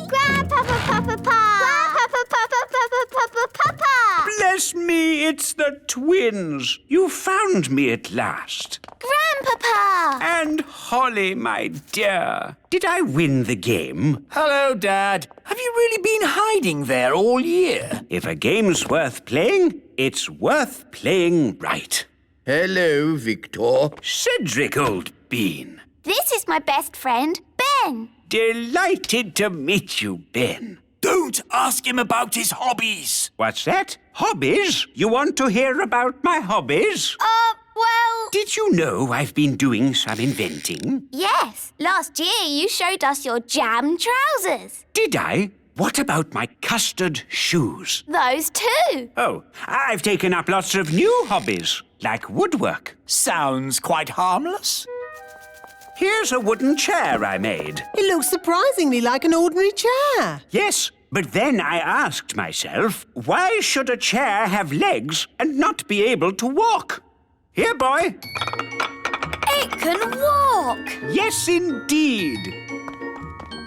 Grandpapa, Papa, Pa! Grandpapa, Papa, Papa! Bless me, it's the twins. You found me at last. Grandpapa! And Holly, my dear, did I win the game? Hello, Dad. Have you really been hiding there all year? If a game's worth playing, it's worth playing right. Hello, Victor. Cedric, old bean. This is my best friend, Ben. Delighted to meet you, Ben. Don't ask him about his hobbies. What's that? Hobbies? You want to hear about my hobbies? Well... Did you know I've been doing some inventing? Yes. Last year you showed us your jam trousers. Did I? What about my custard shoes? Those too. Oh, I've taken up lots of new hobbies, like woodwork. Sounds quite harmless. Here's a wooden chair I made. It looks surprisingly like an ordinary chair. Yes, but then I asked myself, why should a chair have legs and not be able to walk? Here, boy. It can walk. Yes, indeed.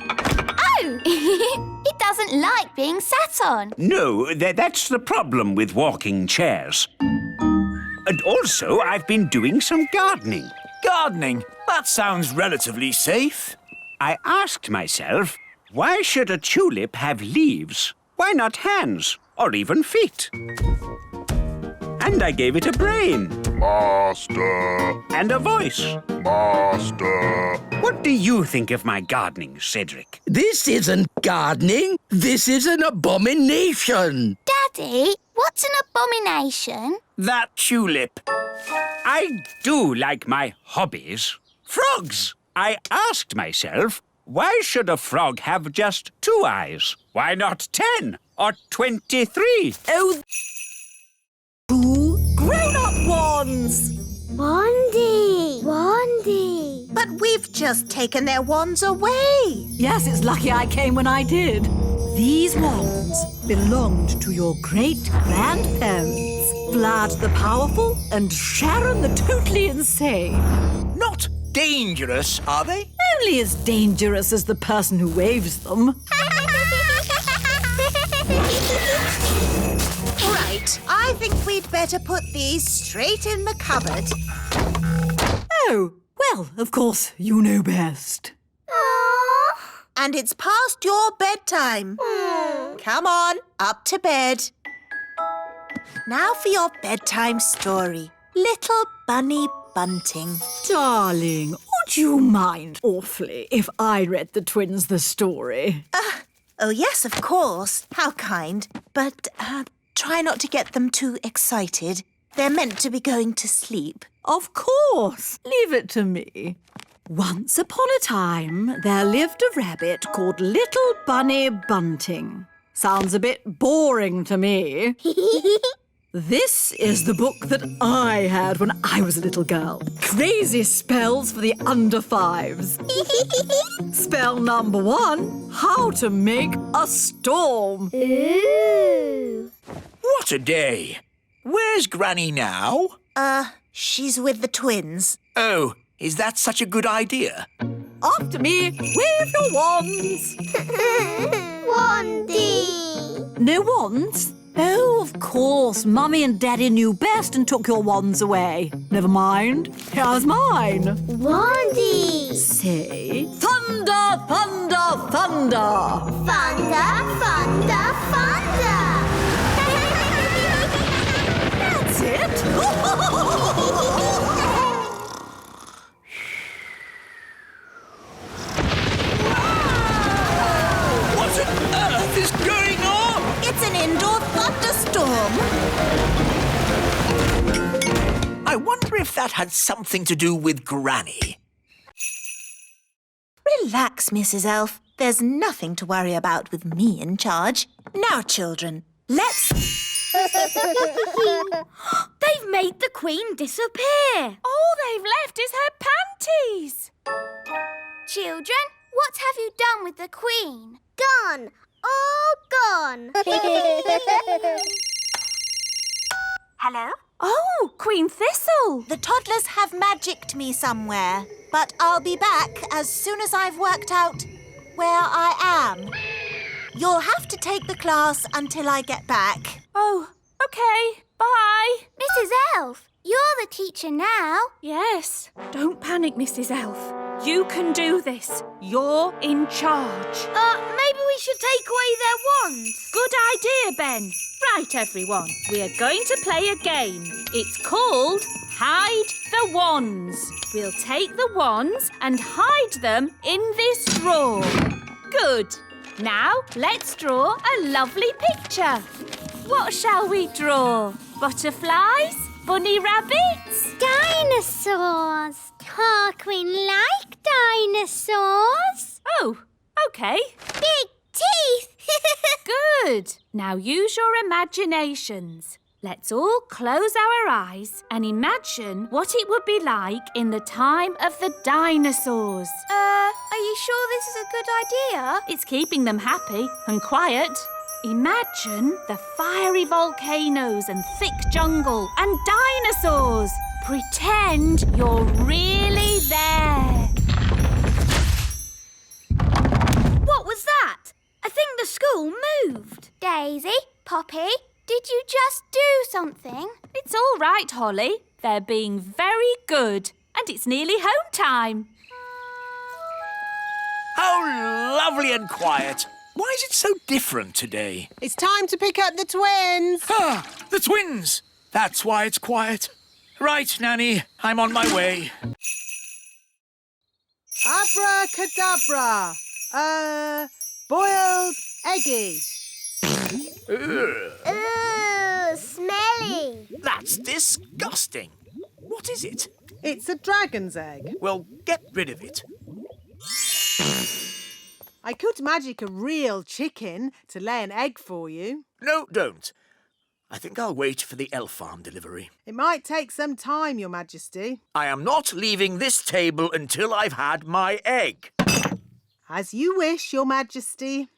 Oh! It doesn't like being sat on. No, that's the problem with walking chairs. And also, I've been doing some gardening. Gardening? That sounds relatively safe. I asked myself, why should a tulip have leaves? Why not hands or even feet? And I gave it a brain. Master. And a voice. Master. What do you think of my gardening, Cedric? This isn't gardening. This is an abomination. Daddy, what's an abomination? That tulip. I do like my hobbies. Frogs! I asked myself, why should a frog have just 2 eyes? Why not 10 or 23? Oh, 2 grown-up ones. Wandy! But we've just taken their wands away. Yes, it's lucky I came when I did. These wands belonged to your great-grandparents, Vlad the Powerful and Sharon the Totally Insane. Not dangerous, are they? Only as dangerous as the person who waves them. Right, I think we'd better put these straight in the cupboard. Oh, well, of course, you know best. And it's past your bedtime. Come on, up to bed. Now for your bedtime story. Little Bunny Bunting. Darling, would you mind awfully if I read the twins the story? Oh, yes, of course. How kind. But try not to get them too excited. They're meant to be going to sleep. Of course. Leave it to me. Once upon a time, there lived a rabbit called Little Bunny Bunting. Sounds a bit boring to me. This is the book that I had when I was a little girl. Crazy spells for the under 5s. Spell number 1, how to make a storm. Ooh. What a day. Where's Granny now? She's with the twins. Oh, is that such a good idea? After me, wave your wands. Wandy! No wands? Oh, of course. Mummy and Daddy knew best and took your wands away. Never mind. Here's mine. Wandy! Say, thunder, thunder, thunder. Thunder, thunder, thunder! That's it. What on earth is going on? It's an indoor thunderstorm. I wonder if that had something to do with Granny. Relax, Mrs. Elf. There's nothing to worry about with me in charge. Now, children, let's... They've made the Queen disappear. All they've left is her panties. Children, what have you done with the Queen? Gone. All gone. Hello? Oh, Queen Thistle! The toddlers have magicked me somewhere, but I'll be back as soon as I've worked out where I am. You'll have to take the class until I get back. Oh, OK. Bye. Mrs. Elf, you're the teacher now. Yes. Don't panic, Mrs. Elf. You can do this. You're in charge. Maybe we should take away their wands. Good idea, Ben. Right, everyone. We are going to play a game. It's called Hide the Wands. We'll take the wands and hide them in this drawer. Good. Now, let's draw a lovely picture. What shall we draw? Butterflies? Bunny rabbits? Dinosaurs. Oh, Queen like dinosaurs. Oh, OK. Big teeth. Good. Now use your imaginations. Let's all close our eyes and imagine what it would be like in the time of the dinosaurs. Are you sure this is a good idea? It's keeping them happy and quiet. Imagine the fiery volcanoes and thick jungle and dinosaurs. Pretend you're really there. What was that? I think the school moved. Daisy, Poppy, did you just do something? It's all right, Holly. They're being very good. And it's nearly home time. How lovely and quiet. Why is it so different today? It's time to pick up the twins. Ah, the twins! That's why it's quiet. Right, Nanny, I'm on my way. Abracadabra. Boiled eggy. Ooh, smelly. That's disgusting. What is it? It's a dragon's egg. Well, get rid of it. I could magic a real chicken to lay an egg for you. No, don't. I think I'll wait for the elf farm delivery. It might take some time, Your Majesty. I am not leaving this table until I've had my egg. As you wish, Your Majesty.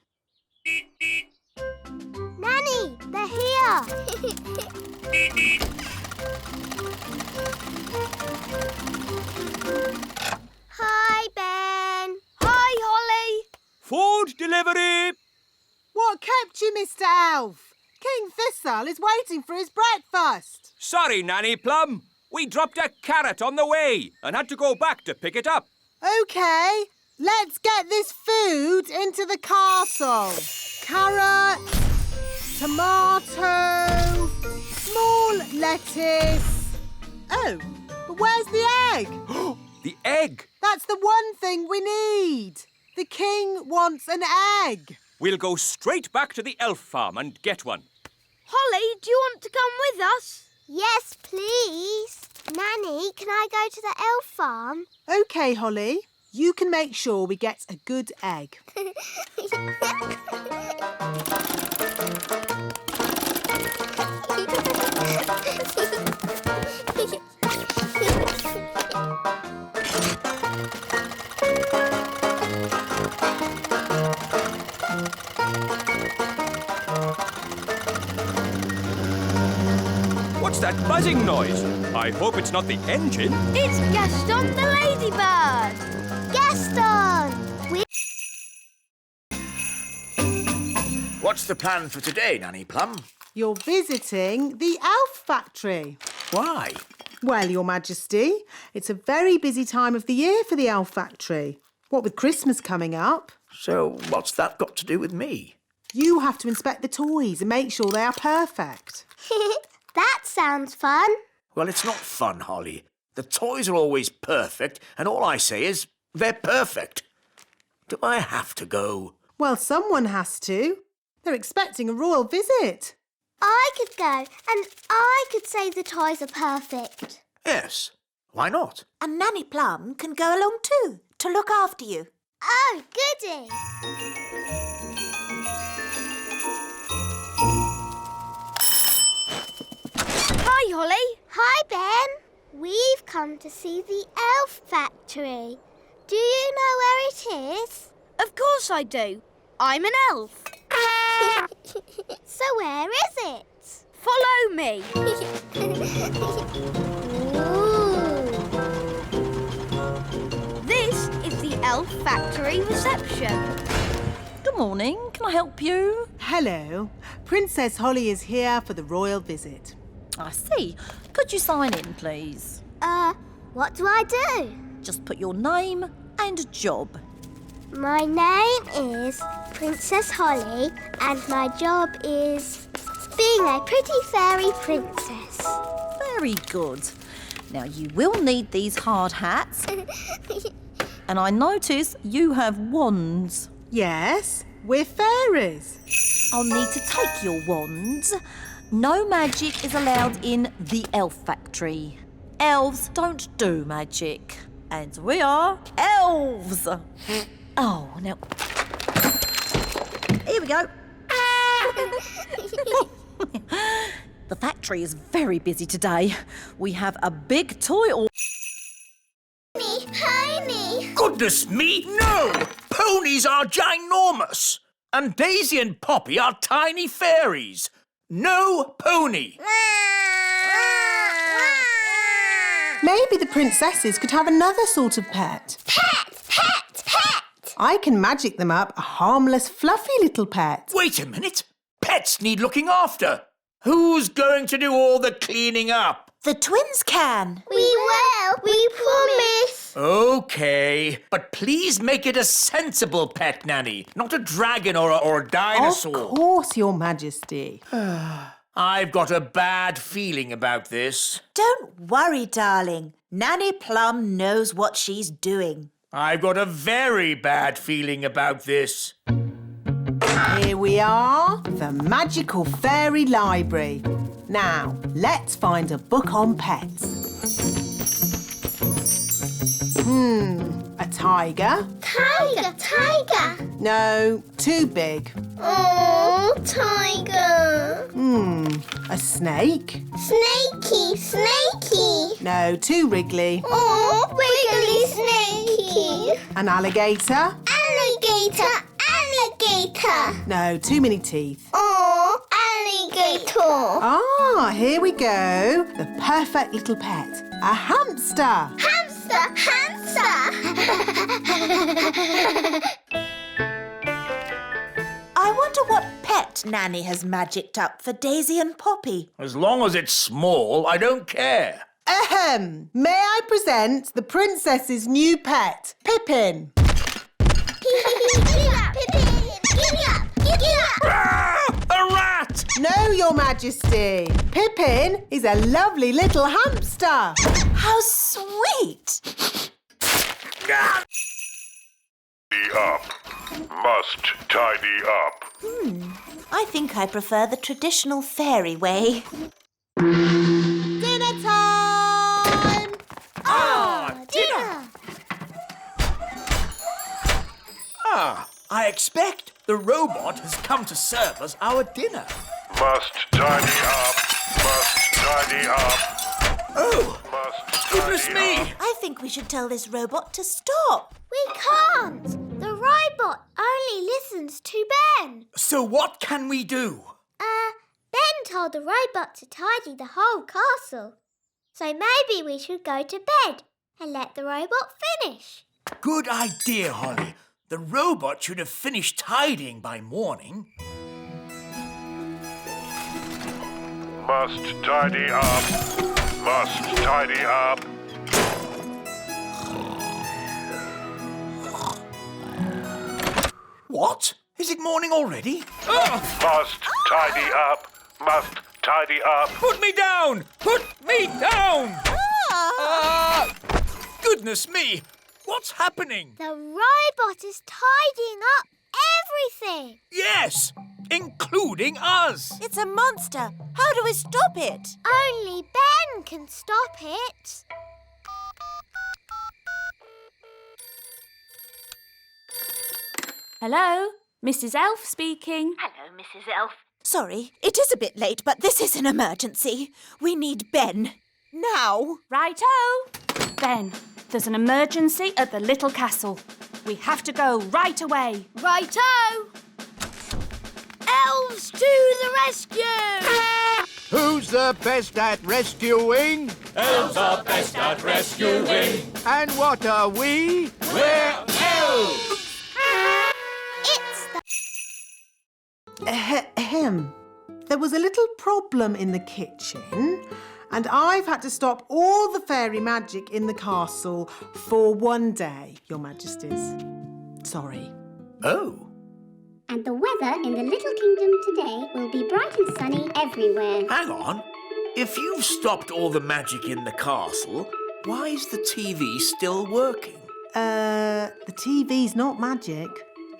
Nanny, they're here. Hi, Ben. Hi, Holly. Food delivery! What kept you, Mr. Elf? King Thistle is waiting for his breakfast. Sorry, Nanny Plum. We dropped a carrot on the way and had to go back to pick it up. OK, let's get this food into the castle. Carrot, tomato, small lettuce. Oh, but where's the egg? The egg! That's the one thing we need. The king wants an egg. We'll go straight back to the elf farm and get one. Holly, do you want to come with us? Yes, please. Nanny, can I go to the elf farm? OK, Holly. You can make sure we get a good egg. What's that buzzing noise? I hope it's not the engine. It's Gaston the ladybird. Gaston! What's the plan for today, Nanny Plum? You're visiting the elf factory. Why? Well, Your Majesty, it's a very busy time of the year for the elf factory. What with Christmas coming up. So what's that got to do with me? You have to inspect the toys and make sure they are perfect. That sounds fun. Well, it's not fun, Holly. The toys are always perfect, and all I say is they're perfect. Do I have to go? Well, someone has to. They're expecting a royal visit. I could go and I could say the toys are perfect. Yes. Why not? And Nanny Plum can go along too, to look after you. Oh, goody. Hi, Holly. Hi, Ben. We've come to see the elf factory. Do you know where it is? Of course I do. I'm an elf. So where is it? Follow me. This is the Elf Factory reception. Good morning. Can I help you? Hello. Princess Holly is here for the royal visit. I see. Could you sign in, please? What do I do? Just put your name and job. My name is Princess Holly, and my job is being a pretty fairy princess. Very good. Now, you will need these hard hats. And I notice you have wands. Yes, we're fairies. I'll need to take your wands. No magic is allowed in the elf factory. Elves don't do magic. And we are elves. Oh, now... Here we go. The factory is very busy today. We have a big toy or... Pony! Goodness me, no! Ponies are ginormous. And Daisy and Poppy are tiny fairies. No pony. Maybe the princesses could have another sort of pet. Pet! Pet! Pet! I can magic them up a harmless, fluffy little pet. Wait a minute. Pets need looking after. Who's going to do all the cleaning up? The twins can. We will! We promise! Okay, but please make it a sensible pet, Nanny, not a dragon or a dinosaur. Of course, Your Majesty. I've got a bad feeling about this. Don't worry, darling. Nanny Plum knows what she's doing. I've got a very bad feeling about this. Here we are, the magical fairy library. Now, let's find a book on pets. A tiger? Tiger! Tiger! No, too big. Oh, tiger! A snake? Snakey! Snakey! No, too wriggly. Oh, wiggly snakey! An alligator? Alligator! Alligator! No, too many teeth. Oh, alligator! Ah, here we go. The perfect little pet. A hamster. Hamster! Hamster! I wonder what pet Nanny has magicked up for Daisy and Poppy. As long as it's small, I don't care. Ahem. May I present the princess's new pet, Pippin? Giddy up! Pippin! Giddy up! Giddy up! Ah, a rat! No, Your Majesty. Pippin is a lovely little hamster. How sweet! Ah! Tidy up. Must tidy up. I think I prefer the traditional fairy way. Dinner time! Dinner! I expect the robot has come to serve us our dinner. Must tidy up. Must tidy up. Oh, Must goodness tidy me! up. I think we should tell this robot to stop. We can't! The robot only listens to Ben. So what can we do? Ben told the robot to tidy the whole castle. So maybe we should go to bed and let the robot finish. Good idea, Holly. The robot should have finished tidying by morning. Must tidy up. Must tidy up. What? Is it morning already? Must tidy up. Must tidy up. Put me down! Put me down! Goodness me! What's happening? The robot is tidying up everything. Yes, including us. It's a monster. How do we stop it? Only Ben can stop it. Hello, Mrs. Elf speaking. Hello, Mrs. Elf. Sorry, it is a bit late, but this is an emergency. We need Ben. Now. Righto! Ben, there's an emergency at the little castle. We have to go right away. Righto! Elves to the rescue! Who's the best at rescuing? Elves are best at rescuing. And what are we? We're elves! It's the... Ahem. There was a little problem in the kitchen, and I've had to stop all the fairy magic in the castle for one day, Your Majesties. Sorry. Oh. And the weather in the Little Kingdom today will be bright and sunny everywhere. Hang on. If you've stopped all the magic in the castle, why is the TV still working? The TV's not magic.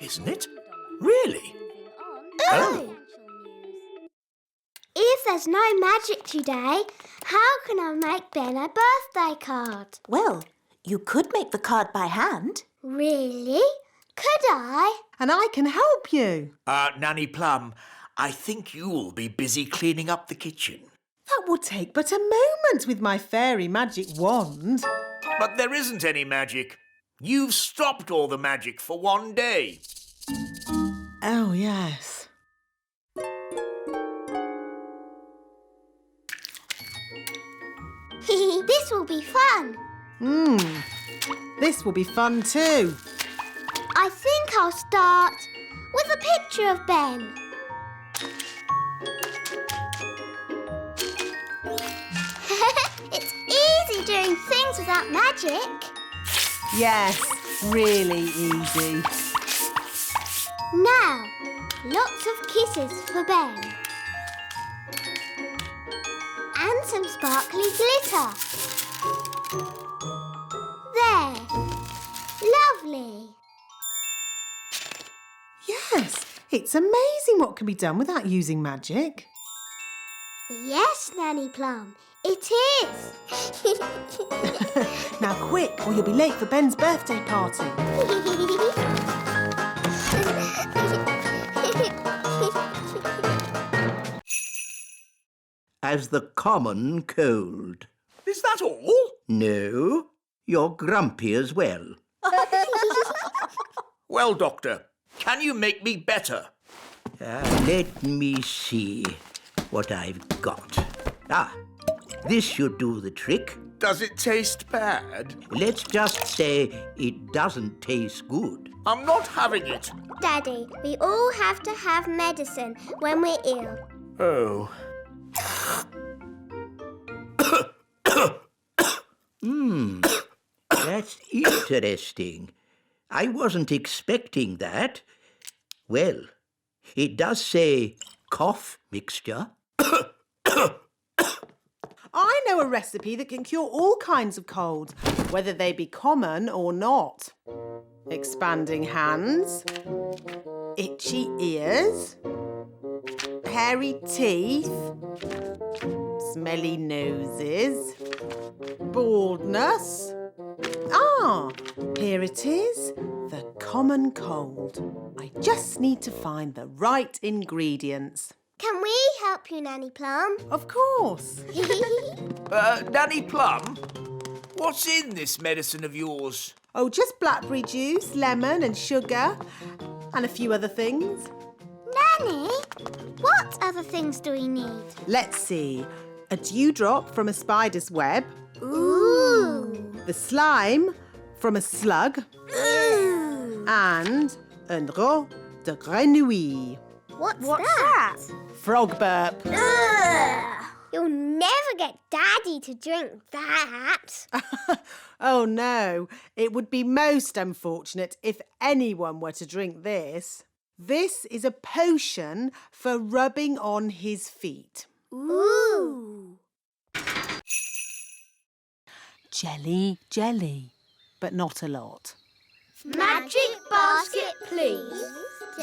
Isn't it? Really? Oh! If there's no magic today, how can I make Ben a birthday card? Well, you could make the card by hand. Really? Could I? And I can help you. Nanny Plum, I think you'll be busy cleaning up the kitchen. That will take but a moment with my fairy magic wand. But there isn't any magic. You've stopped all the magic for one day. Oh, yes. This will be fun. This will be fun too. I think I'll start with a picture of Ben. It's easy doing things without magic. Yes, really easy. Now, lots of kisses for Ben. And some sparkly glitter. There. Lovely. Yes, it's amazing what can be done without using magic. Yes, Nanny Plum, it is. Now quick, or you'll be late for Ben's birthday party. As the common cold. Is that all? No, you're grumpy as well. Well, Doctor, can you make me better? Let me see what I've got. This should do the trick. Does it taste bad? Let's just say it doesn't taste good. I'm not having it. Daddy, we all have to have medicine when we're ill. Oh. That's interesting. I wasn't expecting that. Well, it does say cough mixture. I know a recipe that can cure all kinds of colds, whether they be common or not. Expanding hands, itchy ears, hairy teeth, smelly noses, baldness. Here it is, the common cold. I just need to find the right ingredients. Can we help you, Nanny Plum? Of course. Nanny Plum, what's in this medicine of yours? Oh, just blackberry juice, lemon and sugar, and a few other things. Nanny, what other things do we need? Let's see. A dewdrop from a spider's web. Ooh. The slime from a slug. Ooh. And un rot de grenouille. What's that? Frog burp. Ugh. You'll never get Daddy to drink that. Oh no, it would be most unfortunate if anyone were to drink this. This is a potion for rubbing on his feet. Ooh. Jelly, jelly, but not a lot. Magic basket, please.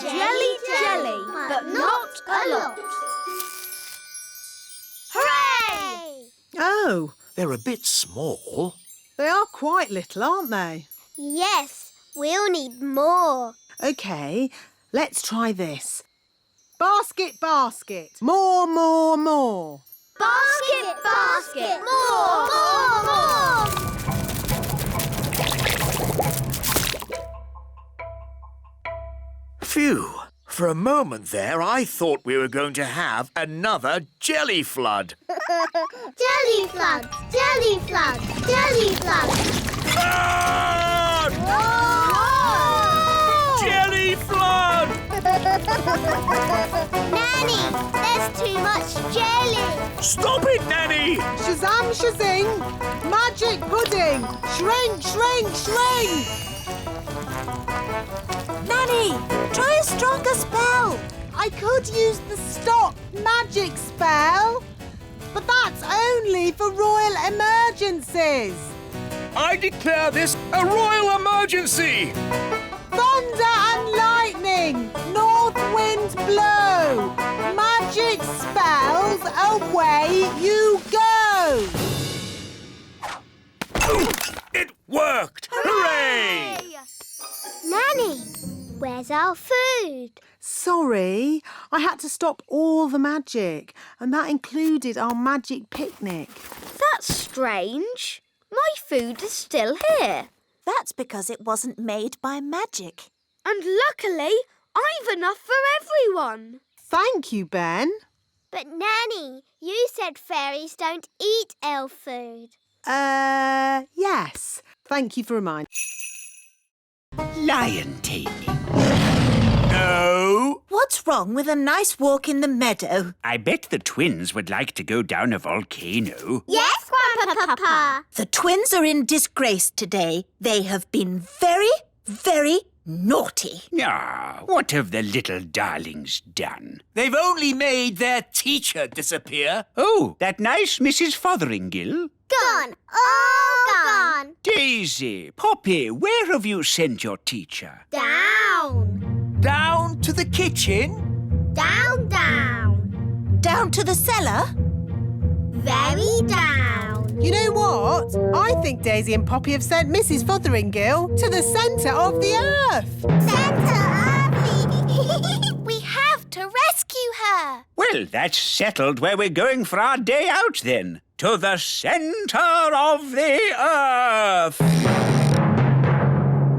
Jelly, jelly, but not a lot. Hooray! Oh, They're a bit small. they are quite little, aren't they? Yes, we'll need more. OK, let's try this. Basket, basket, more, more, more. Basket, basket, more, more, more. Phew, For a moment there, I thought we were going to have another jelly flood. Jelly flood! Jelly flood! Jelly flood! Flood! Jelly flood! Nanny, there's too much jelly. Stop it, Nanny! Shazam, shazing! Magic pudding! Shrink, shrink, shrink! Nanny, try a stronger spell. I could use the stop magic spell, but that's only for royal emergencies. I declare this a royal emergency! Thunder and lightning, north wind blow, magic spells, away you go! It worked! Hooray! Nanny, where's our food? Sorry, I had to stop all the magic, and that included our magic picnic. That's strange. My food is still here. That's because it wasn't made by magic. And luckily, I've enough for everyone. Thank you, Ben. But Nanny, you said fairies don't eat elf food. Yes. Thank you for reminding. Lion taming. No! What's wrong with a nice walk in the meadow? I bet the twins would like to go down a volcano. Yes, Grandpapa. The twins are in disgrace today. They have been very, very naughty. Ah, what have the little darlings done? They've only made their teacher disappear. Oh, that nice Mrs. Fotheringill? Gone. All gone. Daisy, Poppy, where have you sent your teacher? Down. Down to the kitchen? Down, down. Down to the cellar? Very down. You know what? I think Daisy and Poppy have sent Mrs. Fotheringill to the centre of the earth. Centre of We have to rescue her. Well, that's settled where we're going for our day out then. To the centre of the earth.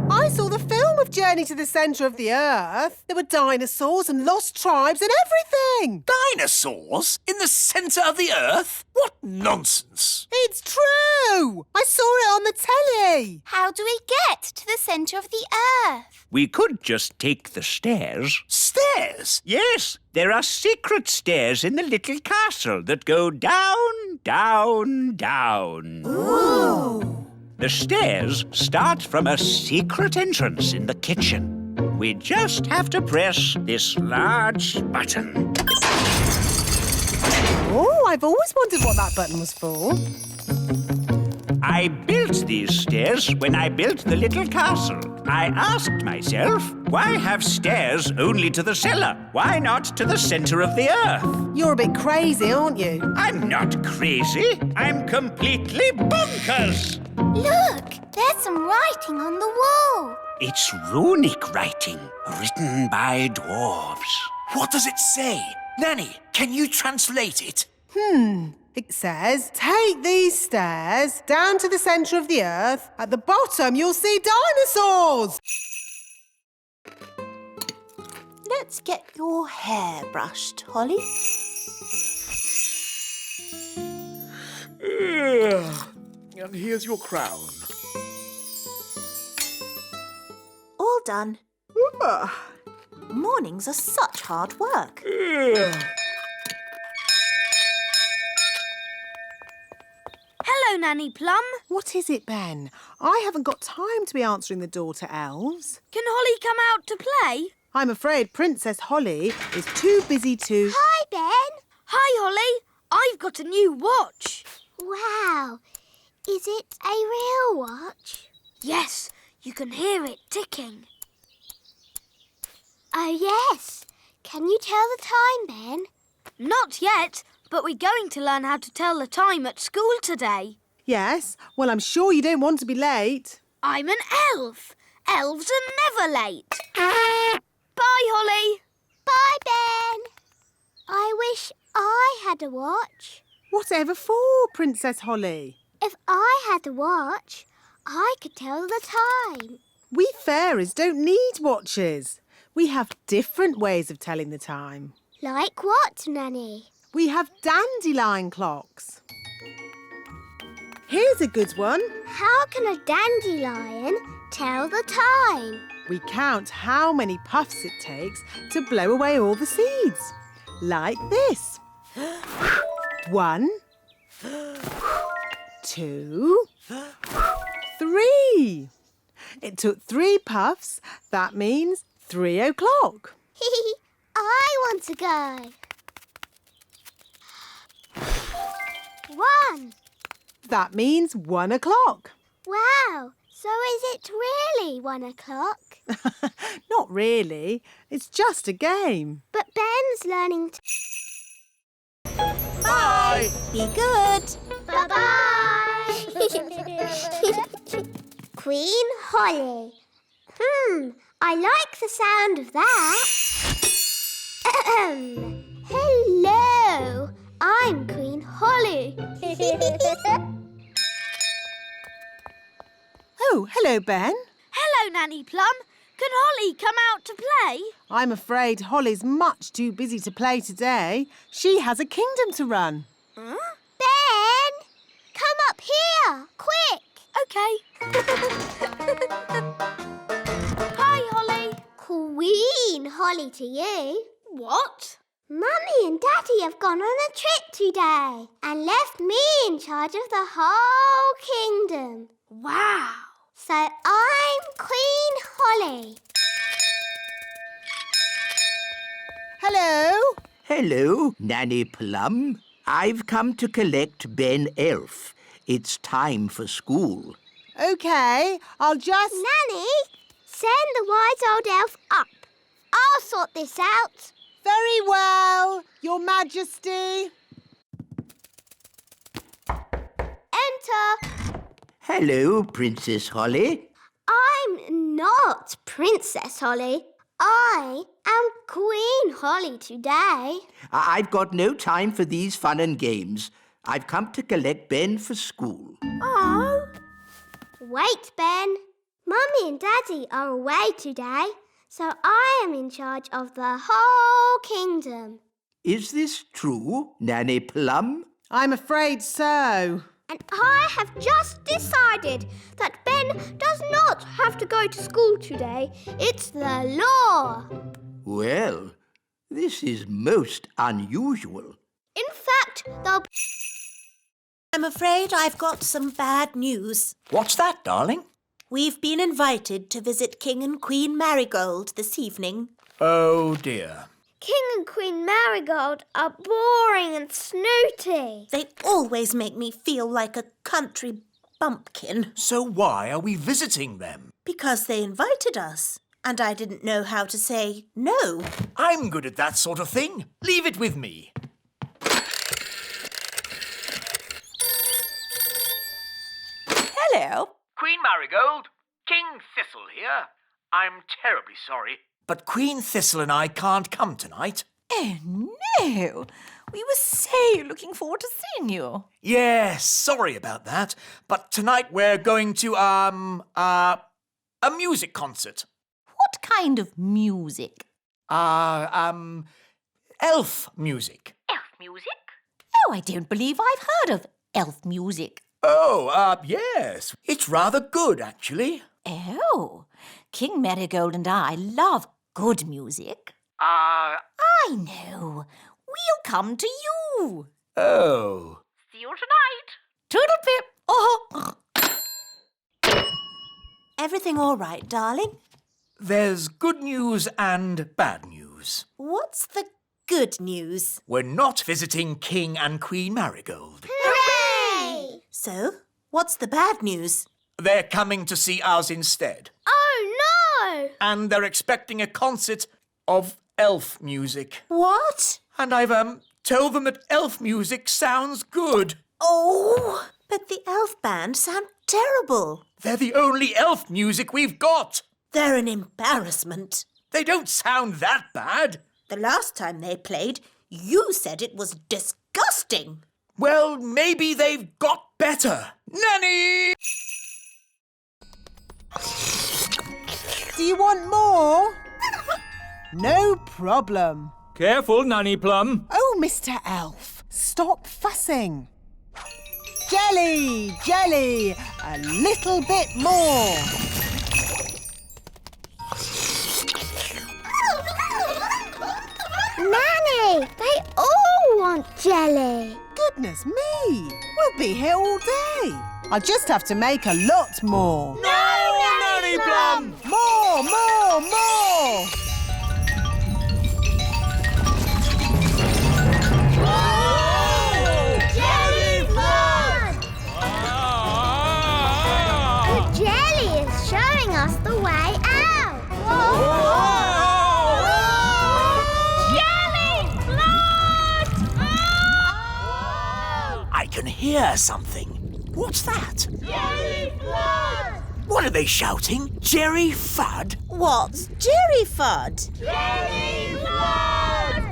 I saw the film of Journey to the Centre of the Earth. There were dinosaurs and lost tribes and everything. Dinosaurs? In the centre of the earth? What nonsense! It's true. I saw it on the telly. How do we get to the centre of the earth? We could just take the stairs. Stairs? Yes, there are secret stairs in the little castle that go down, down, down. Ooh. The stairs start from a secret entrance in the kitchen. We just have to press this large button. Oh, I've always wondered what that button was for. I built these stairs when I built the little castle. I asked myself, why have stairs only to the cellar? Why not to the centre of the earth? You're a bit crazy, aren't you? I'm not crazy. I'm completely bonkers. Look, there's some writing on the wall. It's runic writing, written by dwarves. What does it say? Nanny, can you translate it? It says, take these stairs down to the centre of the earth. At the bottom, you'll see dinosaurs. Let's get your hair brushed, Holly. And here's your crown. All done. Mornings are such hard work. Hello, Nanny Plum. What is it, Ben? I haven't got time to be answering the door to elves. Can Holly come out to play? I'm afraid Princess Holly is too busy to... Hi, Ben. Hi, Holly. I've got a new watch. Wow. Is it a real watch? Yes, you can hear it ticking. Oh, yes. Can you tell the time, Ben? Not yet, but we're going to learn how to tell the time at school today. Yes? Well, I'm sure you don't want to be late. I'm an elf. Elves are never late. Bye, Holly. Bye, Ben. I wish I had a watch. Whatever for, Princess Holly? If I had a watch, I could tell the time. We fairies don't need watches. We have different ways of telling the time. Like what, Nanny? We have dandelion clocks. Here's a good one. How can a dandelion tell the time? We count how many puffs it takes to blow away all the seeds. Like this. 1, 2, 3. It took 3 puffs. That means 3 o'clock. I want to go. 1. That means 1 o'clock. Wow, so is it really 1 o'clock? Not really. It's just a game. But Ben's learning to... Bye. Be good. Bye-bye! Queen Holly. I like the sound of that. Hello, I'm Queen Holly. Oh, hello, Ben. Hello, Nanny Plum. Can Holly come out to play? I'm afraid Holly's much too busy to play today. She has a kingdom to run. Ben! Come up here, quick! OK. Hi, Holly. Queen Holly to you. What? Mummy and Daddy have gone on a trip today and left me in charge of the whole kingdom. Wow. So I'm Queen Holly. Hello. Hello, Nanny Plum. I've come to collect Ben Elf. It's time for school. OK, I'll just... Nanny, send the wise old elf up. I'll sort this out. Very well, Your Majesty. Enter. Hello, Princess Holly. I'm not Princess Holly. I am Queen Holly today. I've got no time for these fun and games. I've come to collect Ben for school. Oh. Wait, Ben. Mummy and Daddy are away today, so I am in charge of the whole kingdom. Is this true, Nanny Plum? I'm afraid so. And I have just decided that Ben does not have to go to school today. It's the law. Well, this is most unusual. In fact, they'll... I'm afraid I've got some bad news. What's that, darling? We've been invited to visit King and Queen Marigold this evening. Oh, dear. King and Queen Marigold are boring and snooty. They always make me feel like a country bumpkin. So why are we visiting them? Because they invited us, and I didn't know how to say no. I'm good at that sort of thing. Leave it with me. Hello. Queen Marigold, King Thistle here. I'm terribly sorry. But Queen Thistle and I can't come tonight. Oh, no. We were so looking forward to seeing you. Yes, sorry about that. But tonight we're going to, a music concert. What kind of music? Elf music. Elf music? Oh, I don't believe I've heard of elf music. Oh, yes. It's rather good, actually. Oh, King Marigold and I love good music. I know. We'll come to you. Oh. See you tonight. Toodle-pip. Oh. Everything all right, darling? There's good news and bad news. What's the good news? We're not visiting King and Queen Marigold. Hooray! So, what's the bad news? They're coming to see us instead. Oh, no! And they're expecting a concert of elf music. What? And I've, told them that elf music sounds good. Oh, but the elf band sound terrible. They're the only elf music we've got. They're an embarrassment. They don't sound that bad. The last time they played, you said it was disgusting. Well, maybe they've got better. Nanny! Do you want more? No problem. Careful, Nanny Plum. Oh, Mr. Elf, stop fussing. Jelly, jelly, a little bit more. Nanny, they all want jelly. Goodness me, we'll be here all day. I just have to make a lot more. No, Nanny Plum! More, more, more. Jelly flood! The jelly is showing us the way out. Jelly flood! I can hear something. What's that? Jelly flood! What are they shouting? Jerry Fudd? What's Jerry Fudd? Jelly flood!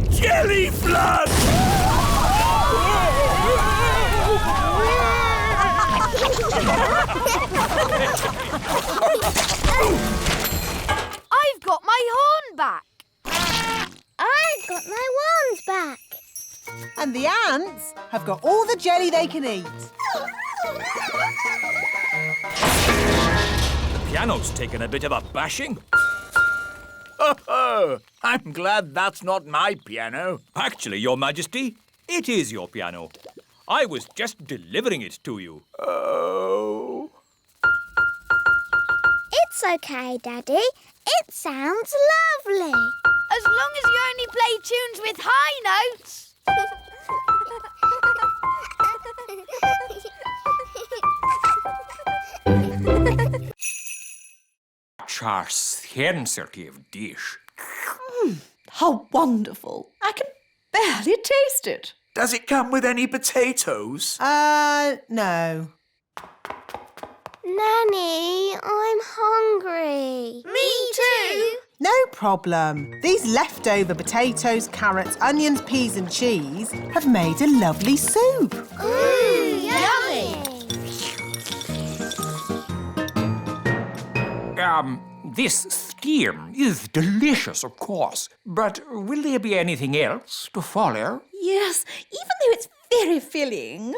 Jelly Flood! I've got my horn back. I've got my wands back. And the ants have got all the jelly they can eat. The piano's taken a bit of a bashing. Oh, I'm glad that's not my piano. Actually, Your Majesty, it is your piano. I was just delivering it to you. Oh. It's okay, Daddy. It sounds lovely. As long as you only play tunes with high notes. Our sensitive dish. How wonderful. I can barely taste it. Does it come with any potatoes? No. Nanny, I'm hungry. Me too. No problem. These leftover potatoes, carrots, onions, peas and cheese have made a lovely soup. Ooh, yummy. This steam is delicious, of course. But will there be anything else to follow? Yes, even though it's very filling,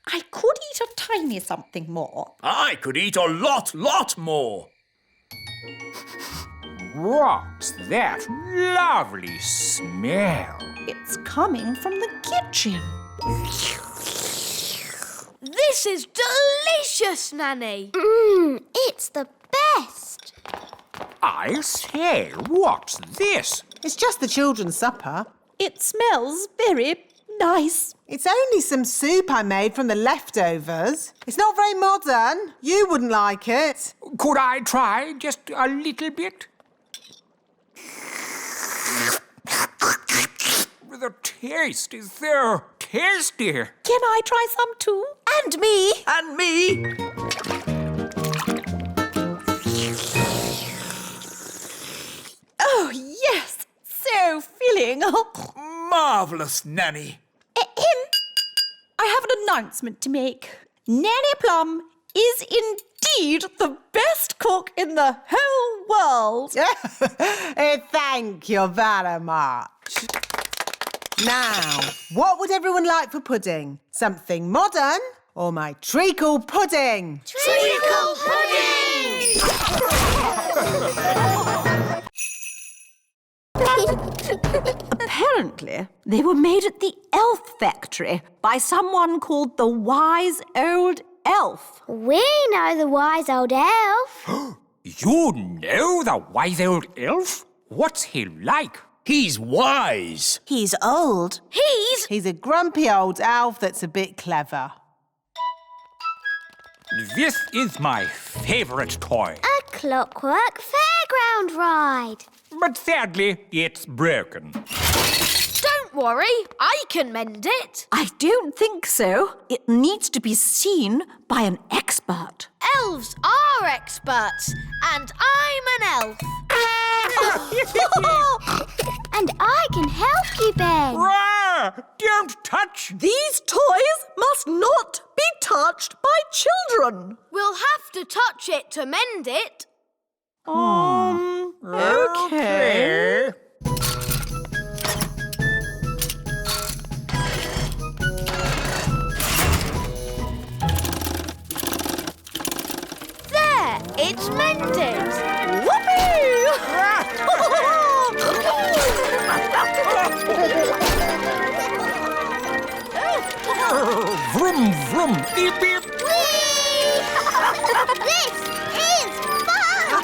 I could eat a tiny something more. I could eat a lot more. What's that lovely smell? It's coming from the kitchen. This is delicious, Nanny. It's the best. I say, what's this? It's just the children's supper. It smells very nice. It's only some soup I made from the leftovers. It's not very modern. You wouldn't like it. Could I try just a little bit? The taste is so tasty. Can I try some too? And me. And me. Oh, yes. So filling. Marvellous, Nanny. I have an announcement to make. Nanny Plum is indeed the best cook in the whole world. Thank you very much. Now, what would everyone like for pudding? Something modern or my treacle pudding? Treacle pudding! Apparently, they were made at the elf factory by someone called the Wise Old Elf. We know the wise old elf. You know the wise old elf? What's he like? He's wise. He's old. He's a grumpy old elf that's a bit clever. This is my favorite toy. A clockwork fairground ride. But sadly, it's broken. Don't worry, I can mend it. I don't think so. It needs to be seen by an expert. Elves are experts, and I'm an elf. And I can help you, Ben. Rah! Don't touch! These toys must not be touched by children. We'll have to touch it to mend it. Okay. Vroom, vroom, beep, beep. This is fun!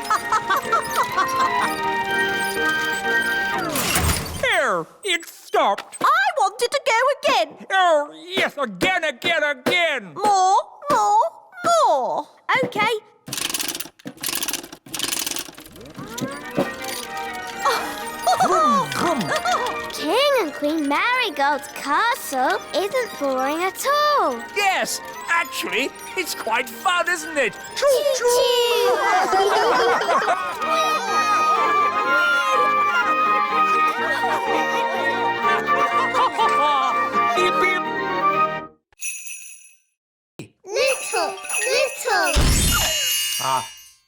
There, it stopped. I wanted to go again. Oh, yes, again, again, again. More. OK. Vroom, vroom. King and Queen Marigold's castle isn't boring at all. Yes, actually, it's quite fun, isn't it? Beep, beep. Little.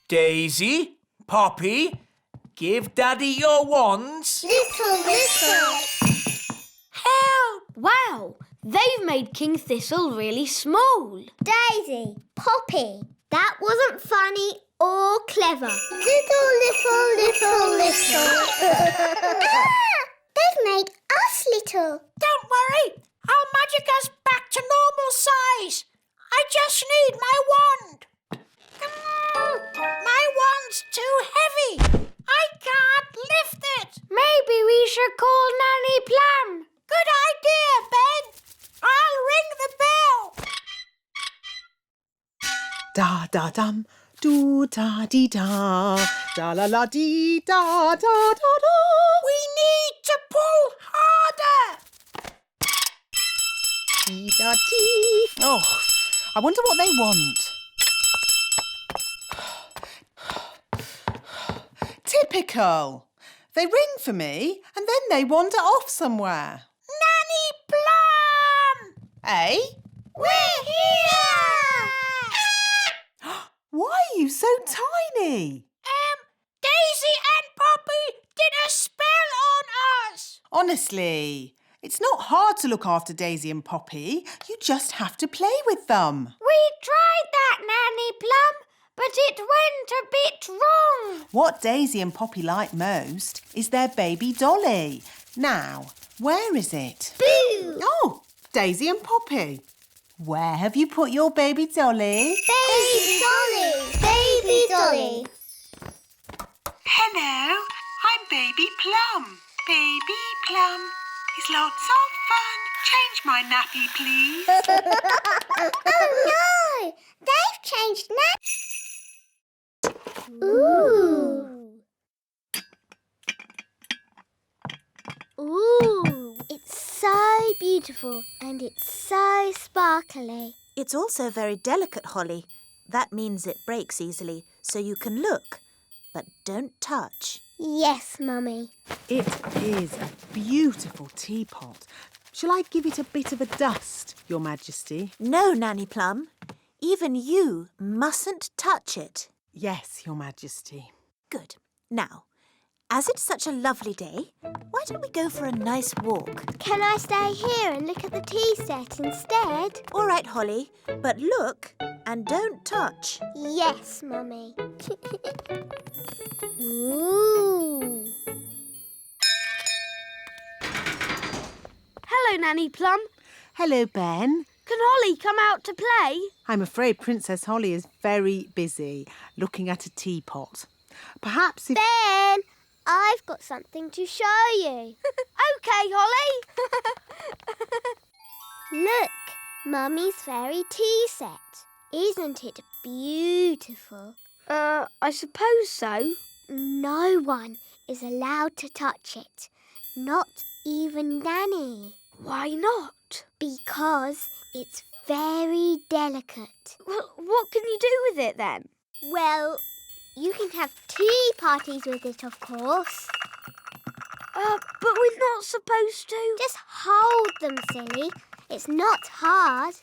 Daisy, Poppy, give Daddy your wands. Little. Help! Wow, they've made King Thistle really small. Daisy, Poppy, that wasn't funny or clever. Little. They've made us little. Don't worry. I'll magic us back to normal size. I just need my wand. My wand's too heavy. I can't lift it. Maybe we should call Nanny Plum. Good idea, Ben. I'll ring the bell. Da da dum, do da dee da, da la la dee da da da da. We need to pull harder. Dee da dee. Oh, I wonder what they want. Typical. They ring for me and then they wander off somewhere. Nanny Plum! Eh? We're here! Why are you so tiny? Daisy and Poppy did a spell on us. Honestly, it's not hard to look after Daisy and Poppy. You just have to play with them. We tried that, Nanny Plum, but it went a bit wrong. What Daisy and Poppy like most is their baby dolly. Now, where is it? Boo! Oh, Daisy and Poppy. Where have you put your baby dolly? Baby Dolly. Hello, I'm Baby Plum. Baby Plum. It's lots of fun. Change my nappy, please. Oh no! They've changed Ooh! It's so beautiful and it's so sparkly. It's also very delicate, Holly. That means it breaks easily, so you can look, but don't touch. Yes, Mummy. It is a beautiful teapot. Shall I give it a bit of a dust, Your Majesty? No, Nanny Plum. Even you mustn't touch it. Yes, Your Majesty. Good. Now, as it's such a lovely day, why don't we go for a nice walk? Can I stay here and look at the tea set instead? All right, Holly, but look and don't touch. Yes, Mummy. Ooh. Hello, Nanny Plum. Hello, Ben. Can Holly come out to play? I'm afraid Princess Holly is very busy looking at a teapot. Perhaps if... Ben, I've got something to show you. OK, Holly. Look, Mummy's fairy tea set. Isn't it beautiful? I suppose so. No one is allowed to touch it. Not even Nanny. Why not? Because it's very delicate. Well, what can you do with it then? Well, you can have tea parties with it, of course. But we're not supposed to. Just hold them, silly. It's not hard.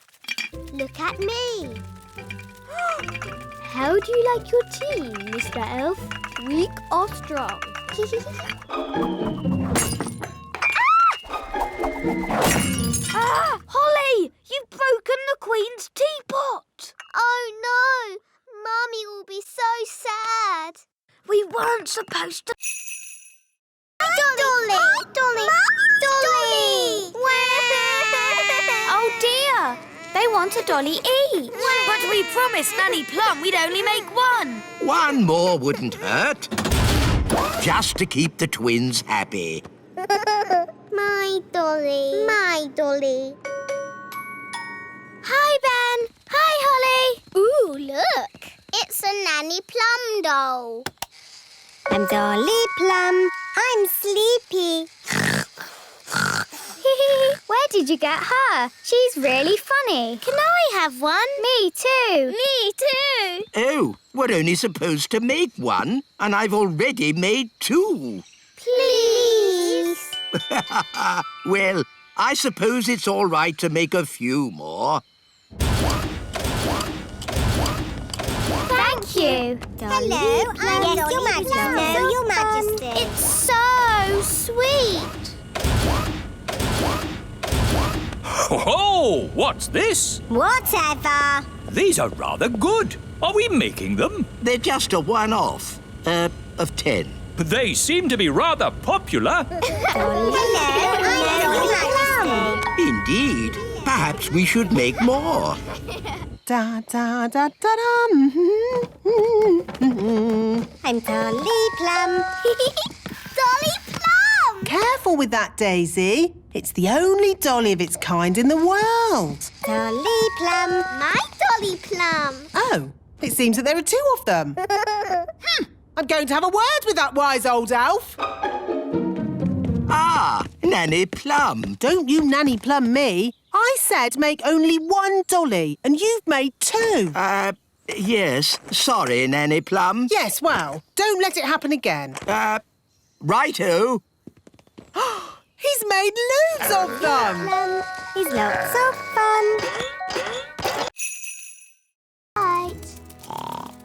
Look at me. How do you like your tea, Mr. Elf? Weak or strong? Holly! You've broken the Queen's teapot! Oh, no! Mummy will be so sad. We weren't supposed to... Dolly! Dolly! Oh dear! They want a dolly each. But we promised Nanny Plum we'd only make one. One more wouldn't hurt. Just to keep the twins happy. My dolly. My dolly. Hi, Ben. Hi, Holly. Ooh, look. It's a Nanny Plum doll. I'm Dolly Plum. I'm sleepy. Where did you get her? She's really funny. Can I have one? Me too. Me too. Oh, we're only supposed to make one, and I've already made two. Please. Well, I suppose it's all right to make a few more. Thank you. Hello, I'm Your Majesty. Hello, Your Majesty. It's so sweet. Oh, what's this? Whatever. These are rather good. Are we making them? They're just a one-off. Of 10. They seem to be rather popular. Hello, I'm Your Majesty. Indeed. Perhaps we should make more. Da da da da da. I'm Dolly Plum. Dolly Plum! Careful with that, Daisy. It's the only dolly of its kind in the world. Dolly Plum. My Dolly Plum. Oh, it seems that there are two of them. I'm going to have a word with that wise old elf. Ah, Nanny Plum. Don't you Nanny Plum me. I said make only one dolly, and you've made two. Yes. Sorry, Nanny Plum. Yes, well, don't let it happen again. Righto. He's made loads of them. He's lots of fun. Right.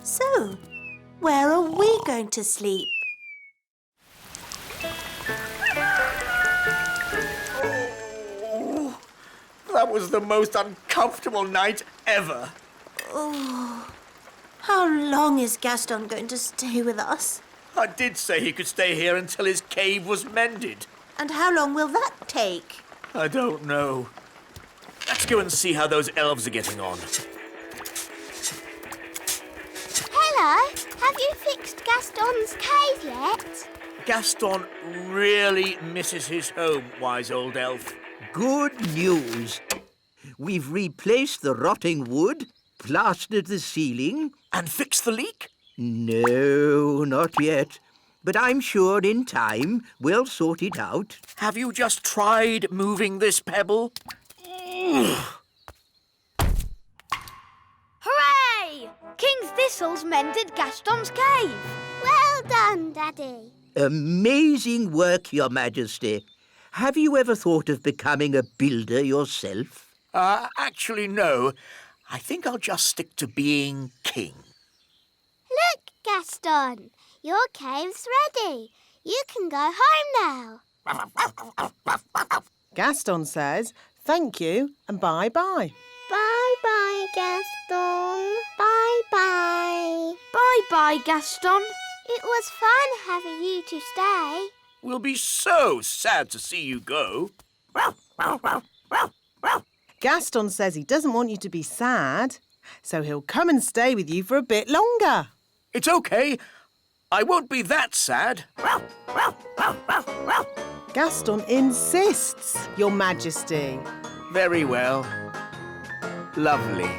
So, where are we going to sleep? That was the most uncomfortable night ever. Oh, how long is Gaston going to stay with us? I did say he could stay here until his cave was mended. And how long will that take? I don't know. Let's go and see how those elves are getting on. Hello. Have you fixed Gaston's cave yet? Gaston really misses his home, wise old elf. Good news. We've replaced the rotting wood, plastered the ceiling. And fixed the leak? No, not yet. But I'm sure in time we'll sort it out. Have you just tried moving this pebble? Hooray! King Thistle's mended Gaston's cave. Well done, Daddy. Amazing work, Your Majesty. Have you ever thought of becoming a builder yourself? Actually, no. I think I'll just stick to being king. Look, Gaston. Your cave's ready. You can go home now. Gaston says thank you and bye-bye. Bye-bye, Gaston. Bye-bye. Bye-bye, Gaston. It was fun having you to stay. We'll be so sad to see you go. Gaston says he doesn't want you to be sad, so he'll come and stay with you for a bit longer. It's okay. I won't be that sad. Gaston insists, Your Majesty. Very well. Lovely.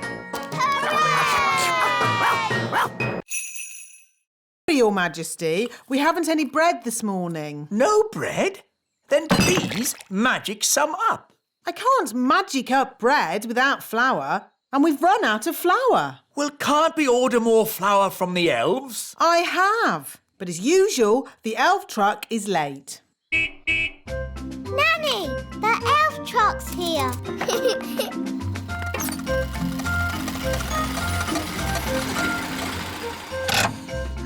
Your Majesty, we haven't any bread this morning. No bread? Then please magic some up. I can't magic up bread without flour, and we've run out of flour. Well, can't we order more flour from the elves? I have, but as usual, the elf truck is late. Nanny, the elf truck's here.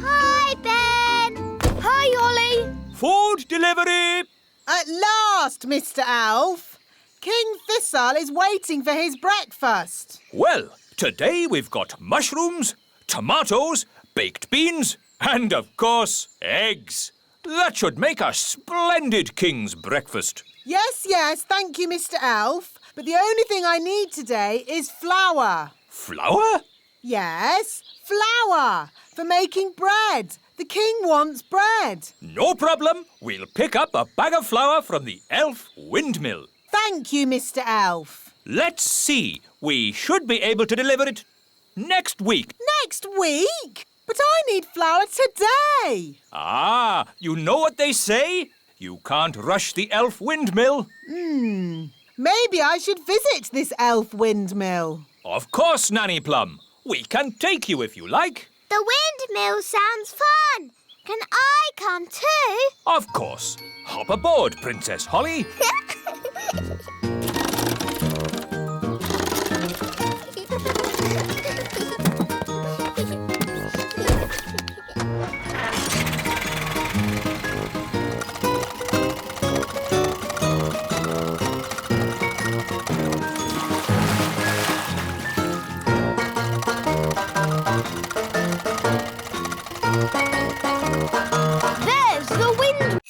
Hi, Ben. Hi, Ollie. Food delivery! At last, Mr. Elf. King Thistle is waiting for his breakfast. Well, today we've got mushrooms, tomatoes, baked beans, And, of course, eggs. That should make a splendid king's breakfast. Yes, thank you, Mr. Elf. But the only thing I need today is flour. Flour? Yes, flour for making bread. The king wants bread. No problem. We'll pick up a bag of flour from the elf windmill. Thank you, Mr. Elf. Let's see. We should be able to deliver it next week. Next week? But I need flour today. Ah, you know what they say? You can't rush the elf windmill. Maybe I should visit this elf windmill. Of course, Nanny Plum. We can take you if you like. The windmill sounds fun. Can I come too? Of course. Hop aboard, Princess Holly. There's the wind.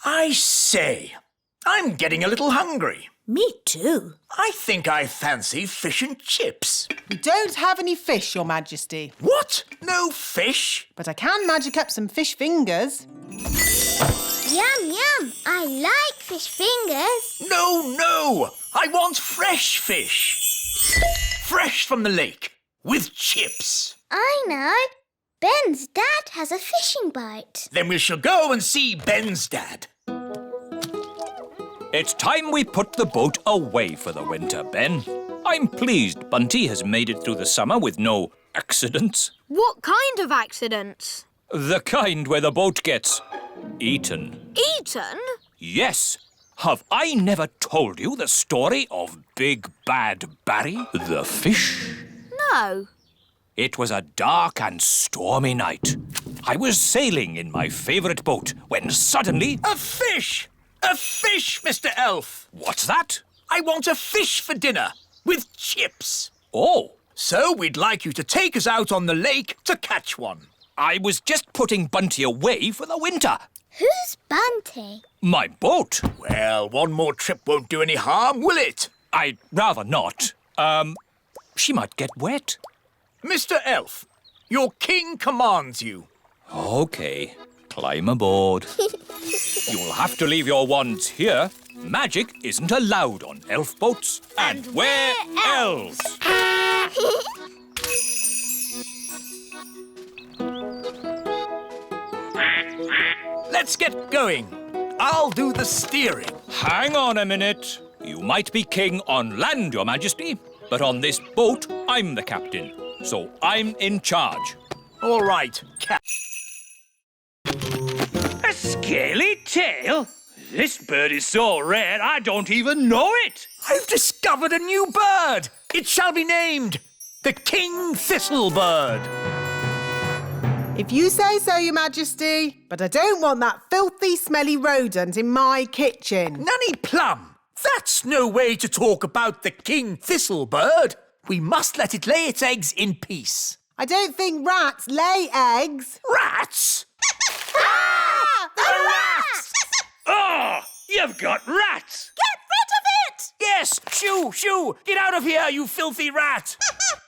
I say, I'm getting a little hungry. Me too. I think I fancy fish and chips. We don't have any fish, Your Majesty. What? No fish? But I can magic up some fish fingers. Yum, yum. I like fish fingers. No. I want fresh fish. Fresh from the lake, with chips. I know. Ben's dad has a fishing boat. Then we shall go and see Ben's dad. It's time we put the boat away for the winter, Ben. I'm pleased Bunty has made it through the summer with no accidents. What kind of accidents? The kind where the boat gets eaten. Eaten? Yes. Have I never told you the story of Big Bad Barry, the fish? No. It was a dark and stormy night. I was sailing in my favourite boat when suddenly... A fish! A fish, Mr. Elf! What's that? I want a fish for dinner, with chips. Oh. So we'd like you to take us out on the lake to catch one. I was just putting Bunty away for the winter. Who's Bunty? My boat. Well, one more trip won't do any harm, will it? I'd rather not. She might get wet. Mr. Elf, your king commands you. OK, climb aboard. You'll have to leave your wands here. Magic isn't allowed on elf boats. And we're elves. Let's get going. I'll do the steering. Hang on a minute. You might be king on land, Your Majesty, but on this boat, I'm the captain. So I'm in charge. All right, Cap. A scaly tail? This bird is so rare I don't even know it. I've discovered a new bird. It shall be named the King Thistlebird. If you say so, Your Majesty, but I don't want that filthy, smelly rodent in my kitchen. Nanny Plum, that's no way to talk about the King Thistlebird. We must let it lay its eggs in peace. I don't think rats lay eggs. Rats? The rats! Oh, you've got rats. Get rid of it! Yes, shoo! Get out of here, you filthy rat!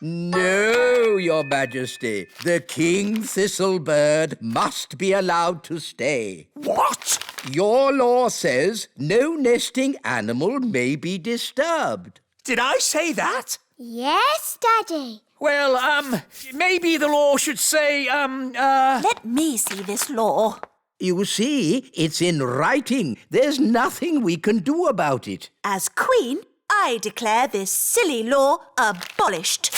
No, Your Majesty. The King Thistlebird must be allowed to stay. What? Your law says no nesting animal may be disturbed. Did I say that? Yes, Daddy. Well, maybe the law should say, Let me see this law. You see, it's in writing. There's nothing we can do about it. As Queen, I declare this silly law abolished.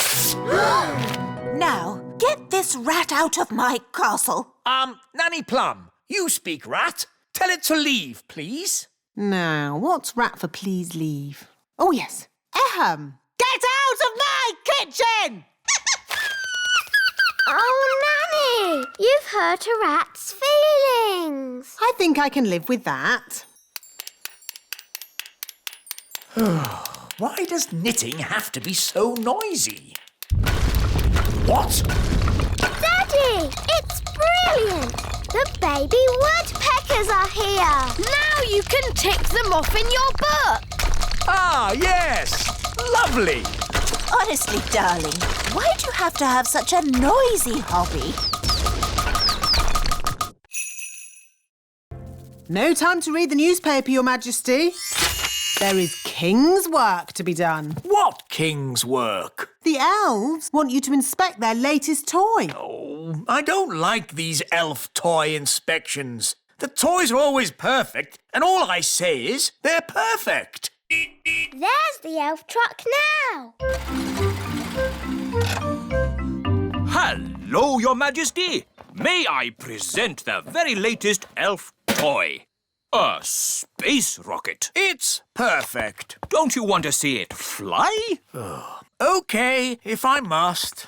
Now, get this rat out of my castle. Nanny Plum, you speak rat. Tell it to leave, please. Now, what's rat for please leave? Oh, yes. Ahem. Get out of my kitchen! Oh, Nanny, you've hurt a rat's feelings. I think I can live with that. Why does knitting have to be so noisy? What? Daddy, it's brilliant! The baby woodpeckers are here! Now you can tick them off in your book! Ah, yes! Lovely! Honestly, darling, why do you have to have such a noisy hobby? No time to read the newspaper, Your Majesty. There is king's work to be done. What king's work? The elves want you to inspect their latest toy. Oh, I don't like these elf toy inspections. The toys are always perfect, and all I say is they're perfect. There's the elf truck now! Hello, Your Majesty. May I present the very latest elf toy? A space rocket. It's perfect. Don't you want to see it fly? OK, if I must.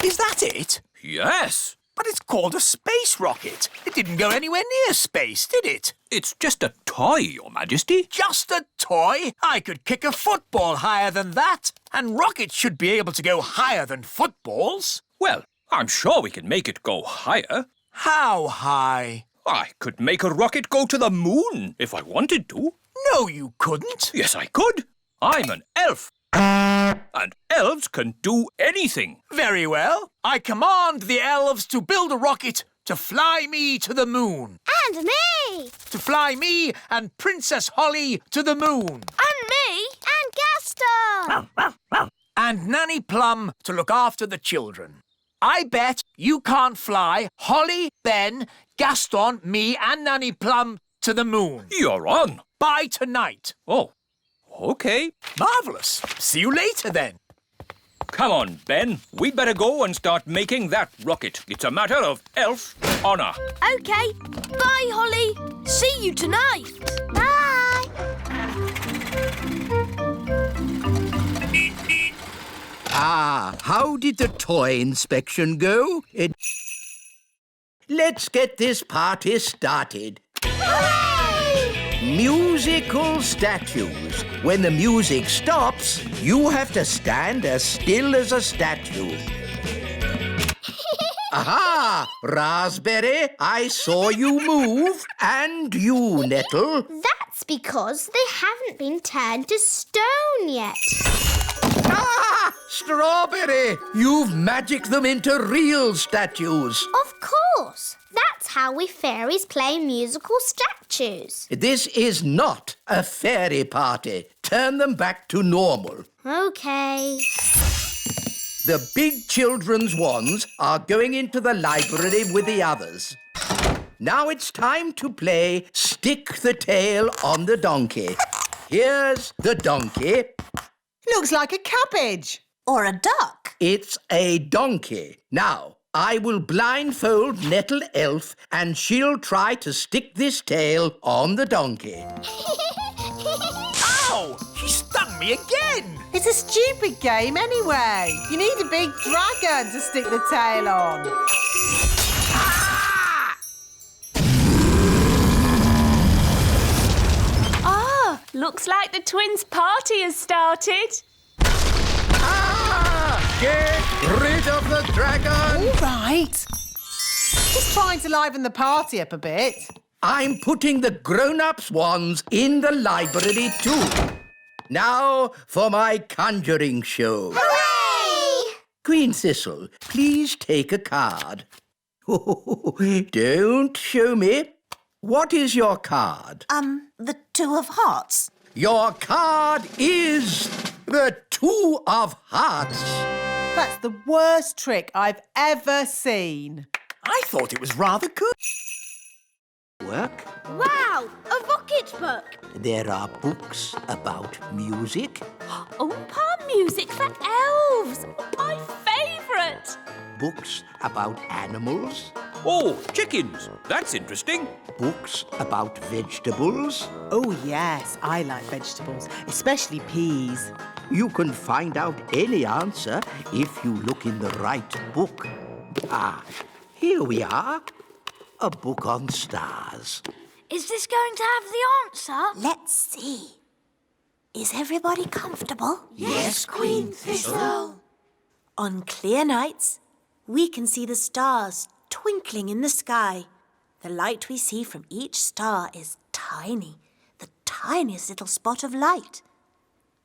Is that it? Yes. But it's called a space rocket. It didn't go anywhere near space, did it? It's just a toy, Your Majesty. Just a toy? I could kick a football higher than that. And rockets should be able to go higher than footballs. Well, I'm sure we can make it go higher. How high? I could make a rocket go to the moon if I wanted to. No, you couldn't. Yes, I could. I'm an elf. And elves can do anything. Very well. I command the elves to build a rocket to fly me to the moon. And me! To fly me and Princess Holly to the moon. And me! And Gaston! And Nanny Plum to look after the children. I bet you can't fly Holly, Ben, Gaston, me and Nanny Plum to the moon. You're on. By tonight. Oh, OK. Marvellous. See you later, then. Come on, Ben. We'd better go and start making that rocket. It's a matter of elf honour. OK. Bye, Holly. See you tonight. Bye! Ah, how did the toy inspection go? Let's get this party started. Musical statues. When the music stops, you have to stand as still as a statue. Aha! Raspberry, I saw you move. And you, Nettle. That's because they haven't been turned to stone yet. Ah! Strawberry! You've magicked them into real statues. Of course. That's how we fairies play musical statues. This is not a fairy party. Turn them back to normal. OK. The big children's wands are going into the library with the others. Now it's time to play Stick the Tail on the Donkey. Here's the donkey. Looks like a cabbage. Or a duck. It's a donkey. Now, I will blindfold Nettle Elf and she'll try to stick this tail on the donkey. Ow! She stung me again! It's a stupid game anyway. You need a big dragon to stick the tail on. Ah, looks like the twins' party has started. Get rid of the dragon! All right. Just trying to liven the party up a bit. I'm putting the grown-ups' wands in the library too. Now for my conjuring show. Hooray! Queen Thistle, please take a card. Don't show me. What is your card? The Two of Hearts. Your card is the Two of Hearts. That's the worst trick I've ever seen. I thought it was rather good. Work. Wow, a rocket book. There are books about music. Oompa music for elves. My favourite. Books about animals. Oh, chickens. That's interesting. Books about vegetables. Oh, yes, I like vegetables, especially peas. You can find out any answer if you look in the right book. Ah, here we are. a book on stars. Is this going to have the answer? Let's see. Is everybody comfortable? Yes, Queen Thistle. On clear nights, we can see the stars twinkling in the sky. The light we see from each star is tiny, the tiniest little spot of light.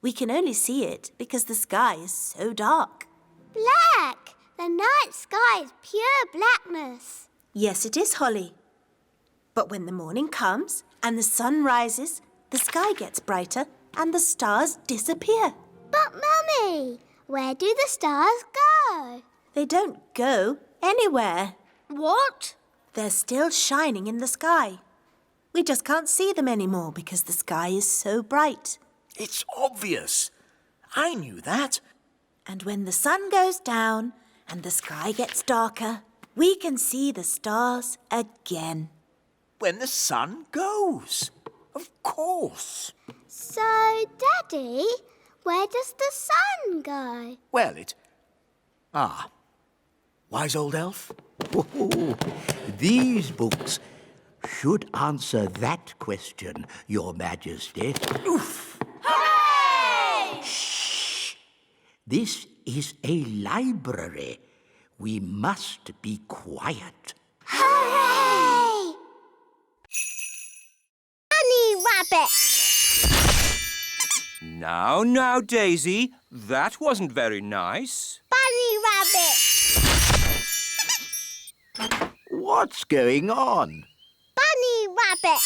We can only see it because the sky is so dark. Black! The night sky is pure blackness. Yes, it is, Holly. But when the morning comes and the sun rises, the sky gets brighter and the stars disappear. But, Mummy, where do the stars go? They don't go anywhere. What? They're still shining in the sky. We just can't see them anymore because the sky is so bright. It's obvious. I knew that. And when the sun goes down and the sky gets darker, we can see the stars again. When the sun goes. Of course. So, Daddy, where does the sun go? Well, wise old elf? Oh, these books should answer that question, Your Majesty. Oof! Hooray! Shh! This is a library. We must be quiet. Hooray! Bunny Rabbit! Now, Daisy, that wasn't very nice. Bunny Rabbit! What's going on? Bunny Rabbit!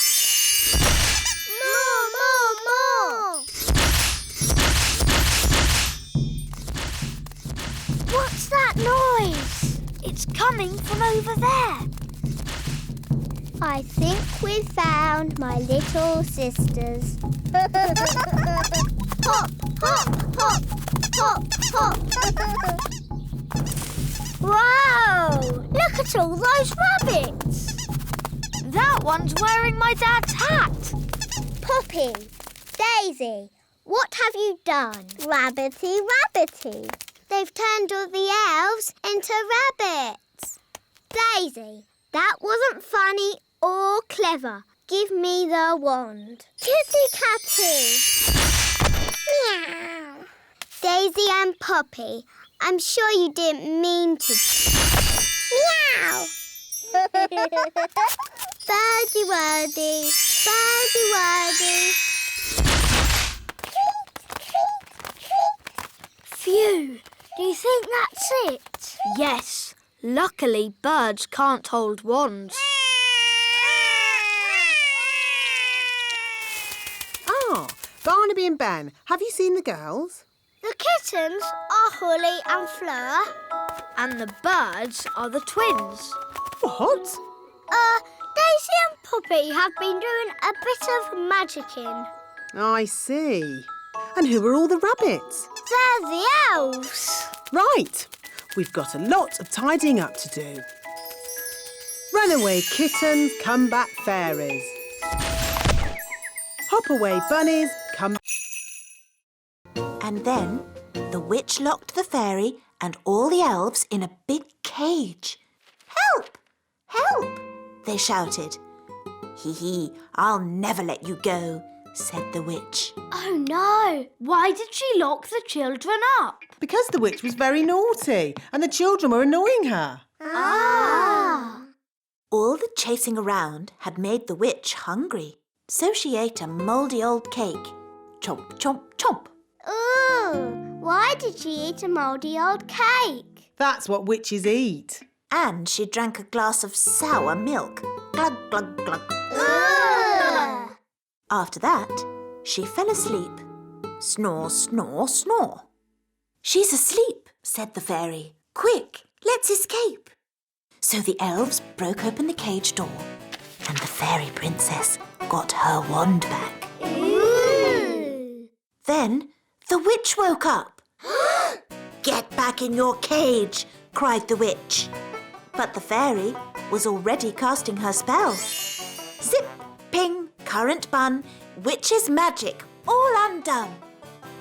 More! What's that noise? It's coming from over there. I think we've found my little sisters. Hop, hop, hop, hop, hop. Wow! Look at all those rabbits. That one's wearing my dad's hat. Poppy, Daisy, what have you done? Rabbity, rabbity. They've turned all the elves into rabbits. Daisy, that wasn't funny or clever. Give me the wand. Kitty Catty. Meow. Daisy and Poppy, I'm sure you didn't mean to. Meow. Birdie wordy, birdie wordy. Phew, do you think that's it? Yes. Luckily, birds can't hold wands. Ah, Barnaby and Ben, have you seen the girls? The kittens are Holly and Fleur, and the birds are the twins. What? Daisy and Poppy have been doing a bit of magicking. I see. And who are all the rabbits? They're the elves. Right. We've got a lot of tidying up to do. Runaway kittens, come back fairies. Hop away bunnies, come. And then the witch locked the fairy and all the elves in a big cage. Help! Help! They shouted. Hee, I'll never let you go, said the witch. Oh no! Why did she lock the children up? Because the witch was very naughty and the children were annoying her. Ah! All the chasing around had made the witch hungry, so she ate a mouldy old cake. Chomp, chomp, chomp. Ooh! Why did she eat a mouldy old cake? That's what witches eat. And she drank a glass of sour milk. Glug, glug, glug. Ugh. After that, she fell asleep. Snore, snore, snore. She's asleep, said the fairy. Quick, let's escape. So the elves broke open the cage door and the fairy princess got her wand back. Ooh. Then the witch woke up. Get back in your cage, cried the witch. But the fairy was already casting her spell. Zip, ping, current bun, witch's magic, all undone.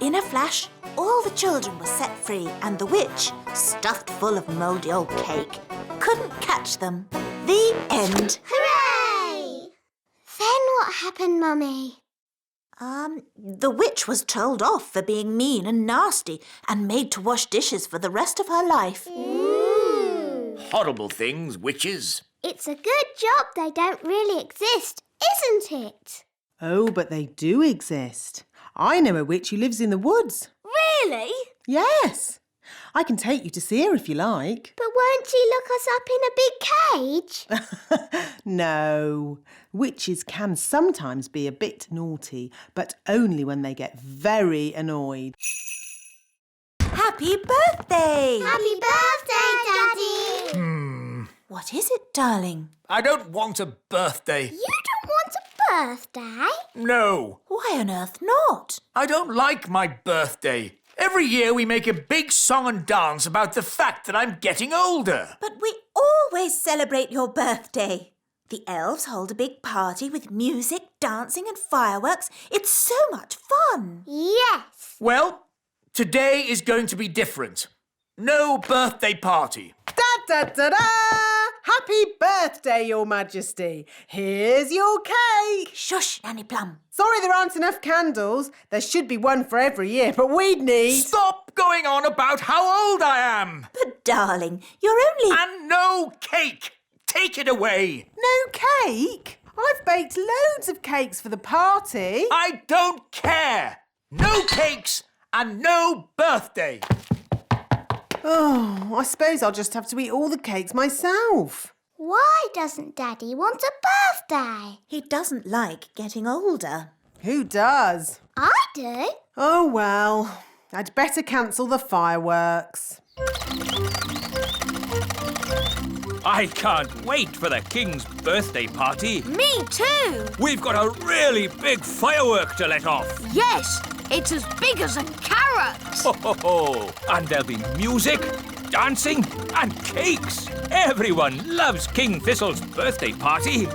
In a flash, all the children were set free and the witch, stuffed full of mouldy old cake, couldn't catch them. The end. Hooray! Then what happened, Mummy? The witch was told off for being mean and nasty and made to wash dishes for the rest of her life. Horrible things, witches. It's a good job they don't really exist, isn't it? Oh, but they do exist. I know a witch who lives in the woods. Really? Yes. I can take you to see her if you like. But won't she look us up in a big cage? No. Witches can sometimes be a bit naughty, but only when they get very annoyed. Happy birthday! Happy birthday, Daddy! What is it, darling? I don't want a birthday. You don't want a birthday? No. Why on earth not? I don't like my birthday. Every year we make a big song and dance about the fact that I'm getting older. But we always celebrate your birthday. The elves hold a big party with music, dancing and fireworks. It's so much fun. Yes. Well, today is going to be different. No birthday party. Da-da-da-da! Happy birthday, Your Majesty. Here's your cake. Shush, Nanny Plum. Sorry there aren't enough candles. There should be one for every year, but we'd need... Stop going on about how old I am. But, darling, you're only... And no cake. Take it away. No cake? I've baked loads of cakes for the party. I don't care. No cakes and no birthday. Oh, I suppose I'll just have to eat all the cakes myself. Why doesn't Daddy want a birthday? He doesn't like getting older. Who does? I do. Oh, well, I'd better cancel the fireworks. I can't wait for the King's birthday party. Me too. We've got a really big firework to let off. Yes, it's as big as a carrot. Ho, ho, ho. And there'll be music, dancing and cakes. Everyone loves King Thistle's birthday party.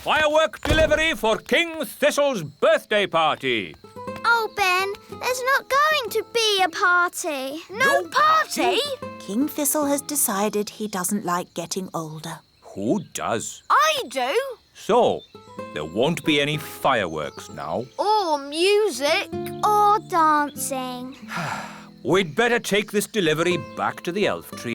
Firework delivery for King Thistle's birthday party. Oh, Ben, there's not going to be a party. No party? King Thistle has decided he doesn't like getting older. Who does? I do. So, there won't be any fireworks now. Or music. Or dancing. We'd better take this delivery back to the elf tree.